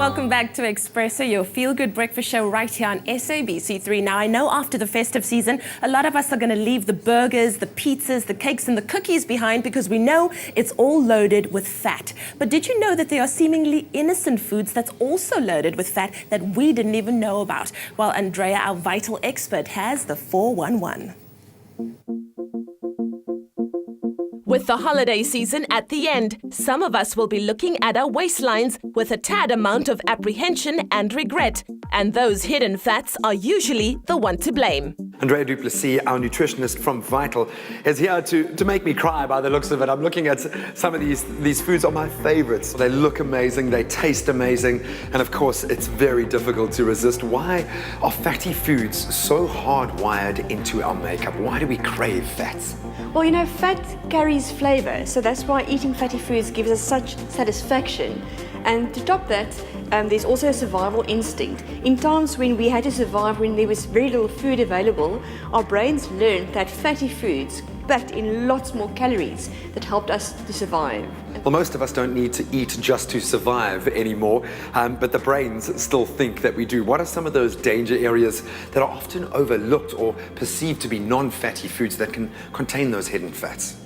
Welcome back to Expresso, your feel-good breakfast show right here on SABC3. Now, I know after the festive season, a lot of us are going to leave the burgers, the pizzas, the cakes and the cookies behind because we know it's all loaded with fat. But did you know that there are seemingly innocent foods that's also loaded with fat that we didn't even know about? Well, Andrea, our vital expert, has the 411. With the holiday season at the end, some of us will be looking at our waistlines with a tad amount of apprehension and regret. And those hidden fats are usually the one to blame. Andrea du Plessis, our nutritionist from Vital, is here to make me cry by the looks of it. I'm looking at some of these foods are my favorites. They look amazing, they taste amazing, and of course it's very difficult to resist. Why are fatty foods so hardwired into our makeup? Why do we crave fats? Well, you know, fat carries flavor, so that's why eating fatty foods gives us such satisfaction. And to top that, there's also a survival instinct. In times when we had to survive, when there was very little food available, our brains learned that fatty foods packed in lots more calories that helped us to survive. Well, most of us don't need to eat just to survive anymore, but the brains still think that we do. What are some of those danger areas that are often overlooked or perceived to be non-fatty foods that can contain those hidden fats?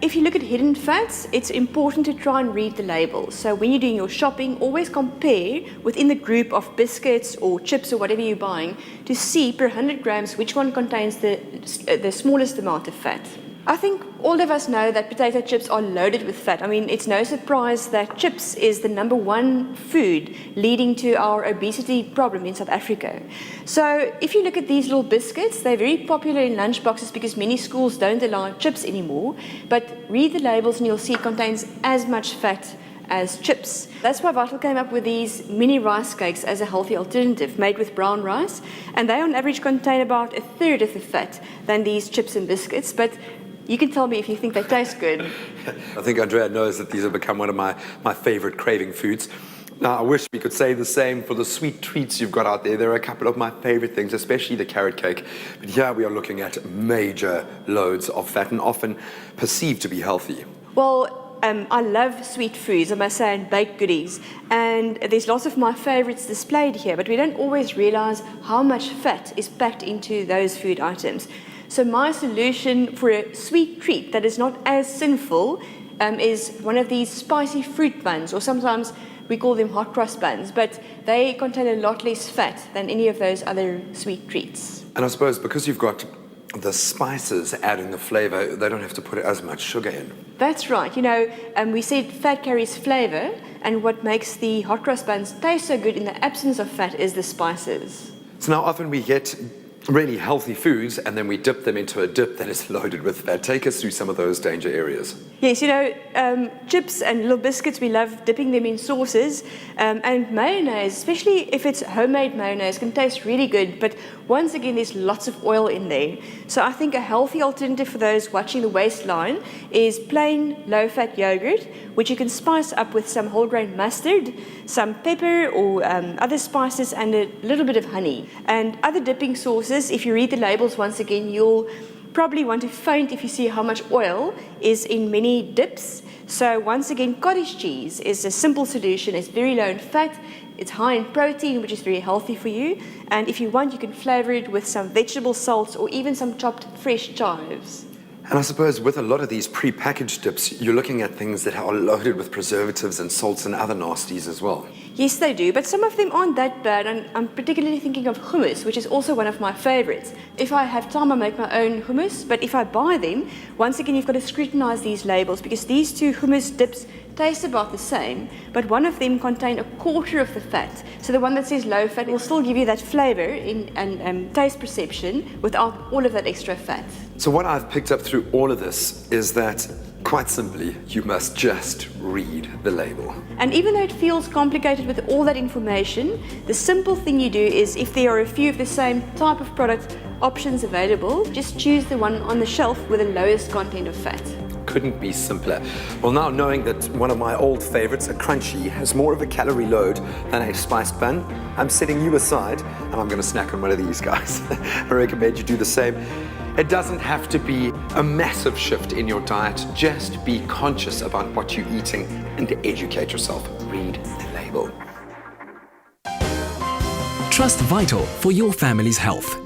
If you look at hidden fats, it's important to try and read the label. So when you're doing your shopping, always compare within the group of biscuits or chips or whatever you're buying to see per 100 grams which one contains the smallest amount of fat. I think all of us know that potato chips are loaded with fat. I mean, it's no surprise that chips is the #1 food leading to our obesity problem in South Africa. So if you look at these little biscuits, they're very popular in lunchboxes because many schools don't allow chips anymore. But read the labels and you'll see it contains as much fat as chips. That's why Vital came up with these mini rice cakes as a healthy alternative made with brown rice. And they on average contain about 1/3 of the fat than these chips and biscuits. But you can tell me if you think they taste good. I think Andrea knows that these have become one of my favorite craving foods. Now, I wish we could say the same for the sweet treats you've got out there. There are a couple of my favorite things, especially the carrot cake. But here we are looking at major loads of fat and often perceived to be healthy. Well, I love sweet foods, I must say, and baked goodies. And there's lots of my favorites displayed here, but we don't always realize how much fat is packed into those food items. So my solution for a sweet treat that is not as sinful is one of these spicy fruit buns, or sometimes we call them hot cross buns, but they contain a lot less fat than any of those other sweet treats. And I suppose because you've got the spices adding the flavor, they don't have to put as much sugar in. That's right. You know, we said fat carries flavor, and what makes the hot cross buns taste so good in the absence of fat is the spices. So now often we get really healthy foods and then we dip them into a dip that is loaded with fat. Take us through some of those danger areas. Yes, you know, chips and little biscuits, we love dipping them in sauces, and mayonnaise, especially if it's homemade mayonnaise, can taste really good, but once again there's lots of oil in there. So I think a healthy alternative for those watching the waistline is plain low-fat yogurt, which you can spice up with some whole grain mustard, some pepper or other spices, and a little bit of honey. And other dipping sauces, if you read the labels once again, you'll probably want to faint if you see how much oil is in many dips. So once again, cottage cheese is a simple solution. It's very low in fat, it's high in protein, which is very healthy for you. And if you want, you can flavor it with some vegetable salts or even some chopped fresh chives. And I suppose with a lot of these pre-packaged dips, you're looking at things that are loaded with preservatives and salts and other nasties as well. Yes, they do, but some of them aren't that bad, and I'm particularly thinking of hummus, which is also one of my favorites. If I have time, I make my own hummus, but if I buy them, once again, you've got to scrutinize these labels because these two hummus dips taste about the same, but one of them contains 1/4 of the fat. So the one that says low fat will still give you that flavor and taste perception without all of that extra fat. So what I've picked up through all of this is that, quite simply, you must just read the label. And even though it feels complicated with all that information, the simple thing you do is if there are a few of the same type of product options available, just choose the one on the shelf with the lowest content of fat. Couldn't be simpler. Well, now knowing that one of my old favorites, a crunchy, has more of a calorie load than a spiced bun, I'm setting you aside and I'm going to snack on one of these guys. I recommend you do the same. It doesn't have to be a massive shift in your diet. Just be conscious about what you're eating and educate yourself. Read the label. Trust Vital for your family's health.